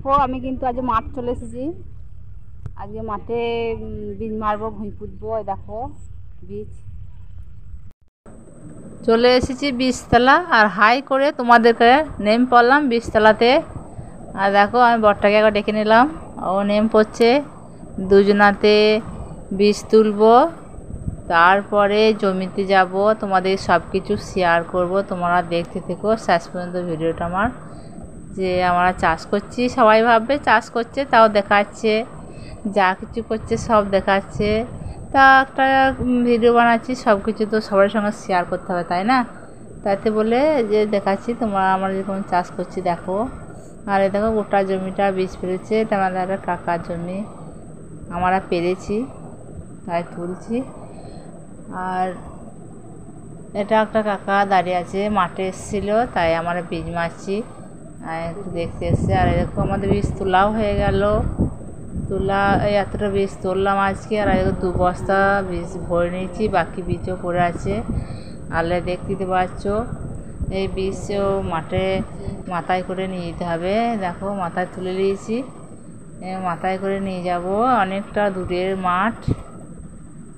দেখো আমি কিন্তু আজ মাঠ চলে এসেছি। আজকে মাঠে বীজ মারবো, ভুঁই পুঁতবো। দেখো বীজ চলে এসেছি বীজতলা, আর হাই করে তোমাদেরকে নেম পড়লাম বীজতলাতে। আর দেখো আমি বরটাকে একবার ডেকে নিলাম, ও নেম পড়ছে। দুজনাতে বীজ তুলবো, তারপরে জমিতে যাব, তোমাদের সব কিছু শেয়ার করব। তোমরা দেখতে থেকো শেষ পর্যন্ত ভিডিওটা আমার। যে আমরা চাষ করছি, সবাই ভাববে চাষ করছে, তাও দেখাচ্ছে, যা কিছু করছে সব দেখাচ্ছে। তা একটা ভিডিও বানাচ্ছি, সব কিছু তো সবার সঙ্গে শেয়ার করতে হবে, তাই না? তাতে বলে যে দেখাচ্ছি তোমরা আমরা যেরকম চাষ করছি দেখো। আর এই দেখো গোটা জমিটা বীজ পেরেছে, এটা আমাদের একটা কাকার জমি, আমরা পেরেছি তাই তুলছি। আর এটা একটা কাকা দাঁড়িয়ে আছে, মাঠে এসেছিলো তাই আমরা বীজ মারছি, একটু দেখতে এসছে। আর এরকম আমাদের বীজ তোলাও হয়ে গেল। তোলা এই এতটা বীজ তুললাম আজকে। আর 2 বস্তা বীজ ভরে নিয়েছি, বাকি বীজও পড়ে আছে। আলে দেখতে পাচ্ছ এই বীজও মাঠে মাথায় করে নিয়ে যেতে হবে। দেখো মাথায় তুলে নিয়েছি, মাথায় করে নিয়ে যাব, অনেকটা দূরের মাঠ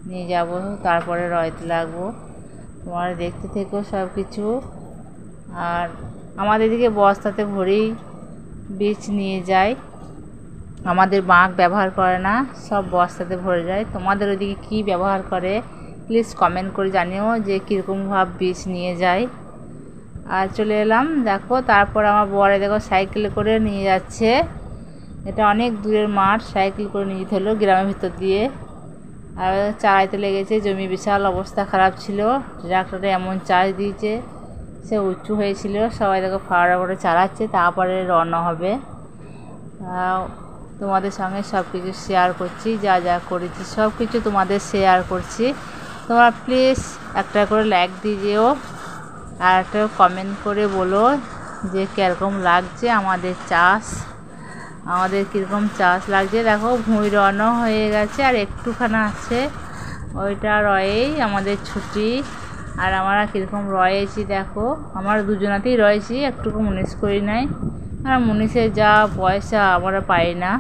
নিয়ে যাব, তারপরে রয়তে লাগবো। তোমরা দেখতে থেকো সব কিছু। আর আমাদের এদিকে বস্তাতে ভরেই বীজ নিয়ে যায়, আমাদের বাঁক ব্যবহার করে না, সব বস্তাতে ভরে যায়। তোমাদের ওইদিকে কী ব্যবহার করে প্লিজ কমেন্ট করে জানিও যে কীরকমভাবে বীজ নিয়ে যায়। আর চলে এলাম দেখো, তারপর আমার বরে দেখো সাইকেলে করে নিয়ে যাচ্ছে। এটা অনেক দূরের মাঠ, সাইকেল করে নিয়ে যেতে হলো গ্রামের ভিতর দিয়ে। আর চালাইতে লেগেছে, জমি বিশাল অবস্থা খারাপ ছিল, ট্রাক্টরে এমন চার্জ দিয়েছে সে উঁচু হয়েছিল। সবাই দেখো ফাড়া করে চালাচ্ছে, তারপরে রওনা হবে। তোমাদের সঙ্গে সব কিছু শেয়ার করছি, যা যা করেছি সব কিছু তোমাদের শেয়ার করছি। তোমরা প্লিজ একটা করে লাইক দিয়ে যেও, আর একটা কমেন্ট করে বলো যে কীরকম লাগছে আমাদের চাষ, আমাদের কীরকম চাষ লাগছে। দেখো ভুঁই রওনা হয়ে গেছে, আর একটুখানা আছে, ওইটা রয়েই আমাদের ছুটি। আর আমরা কীরকম রয়েছি দেখো, আমরা দুজনাতেই রয়েছি, একটুকু মুনিশ করি নাই। আর মুনিশের যা পয়সা আমরা পাই না।